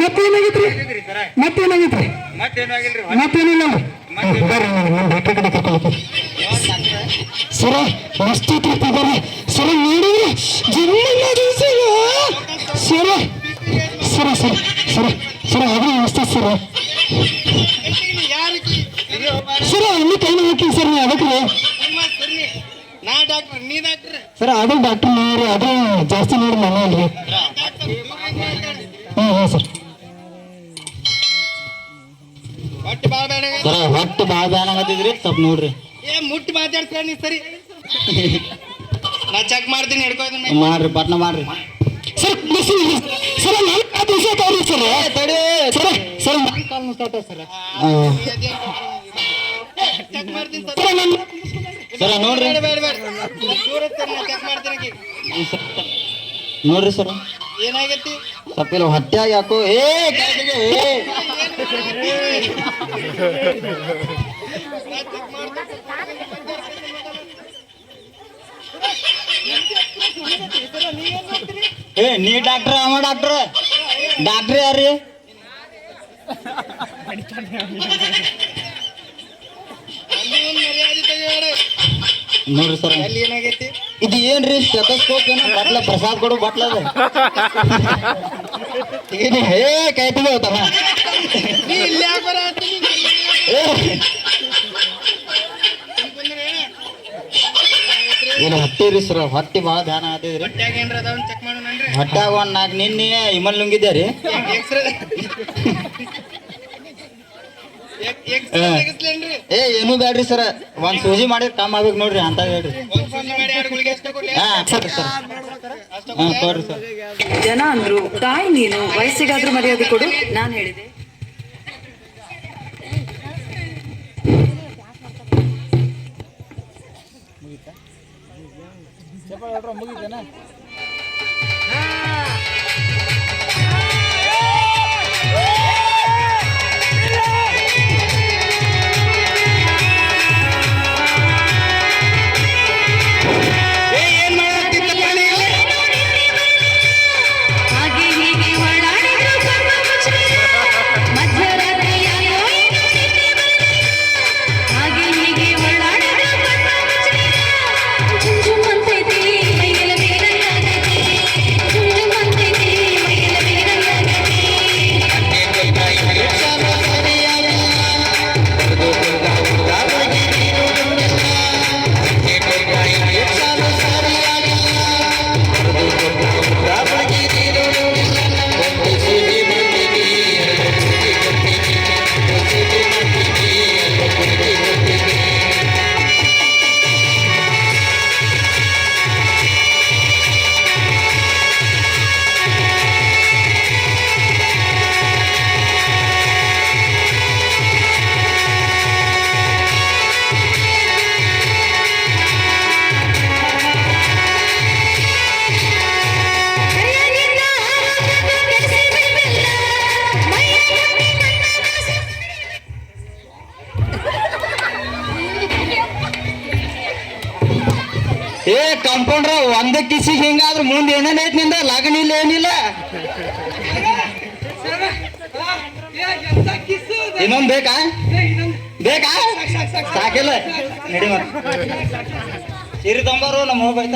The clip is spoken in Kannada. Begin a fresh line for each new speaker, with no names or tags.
ಮತ್ತೇನಾಗಿತ್ರಿ? ಮತ್ತೇನಿಲ್ಲ ಸರ ಮಸ್ತ್ ಬರ್ರಿ ಸರ ನೋಡಿದ್ರೆ ಸರ ಸರ ಸರ ಸರ ಸರ ಅದೇ ಮಸ್ತ್ ಸರ ಸರ ಅಲ್ಲಿ ಕೈ ಹಾಕಿ ಸರ್ ನೀವು ಅದಕ್ಕೆ ಸರ ಅದು ಡಾಕ್ಟರ್ ನೋಡ್ರಿ ಅದು ಜಾಸ್ತಿ ನೋಡಿ ಮನೆಯಲ್ರಿ ಹಾಂ ಸರ್ ಸರ ಹೊಟ್ಟು ಭಾಳ ಬ್ಯಾನ್ ಆಗತ್ತಿದ್ರಿ ಸ್ವಲ್ಪ ನೋಡ್ರಿ
ಮುಟ್ಟಿ ಮಾತಾಡ್ತೀರ ನೀ ಸರಿ ನಾ ಚೆಕ್ ಮಾಡ್ತೀನಿ ಹಿಡ್ಕೋತೀನಿ
ಮಾಡ್ರಿ ಪಟ್ನ ಮಾಡ್ರಿ ಸರ್ ಸರ ಸರ್ ತಡಿ ಸರ ಸರ್ ಸರ್
ಚೆಕ್ ಮಾಡ್ತೀನಿ
ಸರ ನೋಡ್ರಿ
ಚೆಕ್ ಮಾಡ್ತೀನಿ
ನೋಡ್ರಿ ಸರ್
ಏನಾಗೈತಿ
ಸ್ವಲ್ಪ ಇಲ್ಲ ಹೊಟ್ಟ್ಯಾಗ ಯಾಕೋ ನೀ ಡಾಕ್ಟ್ರ ಅವ ಡಾಕ್ಟ್ರ ಡಾಕ್ಟ್ರ್ ಯಾರ್ರಿ ನೋಡ್ರಿ ಸರ್
ಏನಾಗೈತಿ
ಇದು ಏನ್ರಿ ಸ್ಟೆಥೋಸ್ಕೋಪ್ ಏನೋ ಬಟ್ಲ ಪ್ರಸಾದ್ ಕೊಡು ಬಟ್ಲ ಅದ ಕೈತಿಗೆ ಹೋಗ್ತಾರ ಏನು ಹೊಟ್ಟಿರಿ ಸರ್ ಹೊಟ್ಟಿ ಭಾಳ ಧ್ಯಾನ ಆಗ್ತಿದ್ರಿ ಹೊಟ್ಟಾಗ ಒಂದ್ ನಾಲ್ಕು ನಿನ್ನೆ ಇಮಲ್ ನುಂಗಿದ್ದೆ ರೀ ಏನು ಬ್ಯಾಡ್ರಿ ಸರ್ ಒಂದ್ ಸೂಜಿ ಮಾಡಿದ್ರೆ ಕಮ್ಮಿ ಆಗ್ಬೇಕು ನೋಡ್ರಿ ಅಂತ ಹೇಳ್ರಿ ಸರ್ ಕೊಡ್ರಿ ಸರ್
ಜನ ಅಂದ್ರು ತಾಯಿ ನೀನು ವಯಸ್ಸಿಗಾದ್ರೂ ಮರ್ಯಾದೆ ಕೊಡು ನಾನು ಹೇಳಿದೆ
ಕಂಪೌಂಡ್ರ ಒಂದ ಕಿಸಿಗೆ ಹಿಂಗಾದ್ರ ಮುಂದೆ ಏನೇನೈತಿ ನಿಂದ ಲಗ್ನ ಇಲ್ಲ ಏನಿಲ್ಲ ಇನ್ನೊಂದ್ ಬೇಕಾ ಬೇಕಾ ಸಾಕಿಲ್ಲ ನಡಿ ಮತ್ ಸೀರೆ ತೊಂಬಾರು ನಮ್ಮ ಹೋಗ್ಬಾಯ್ತ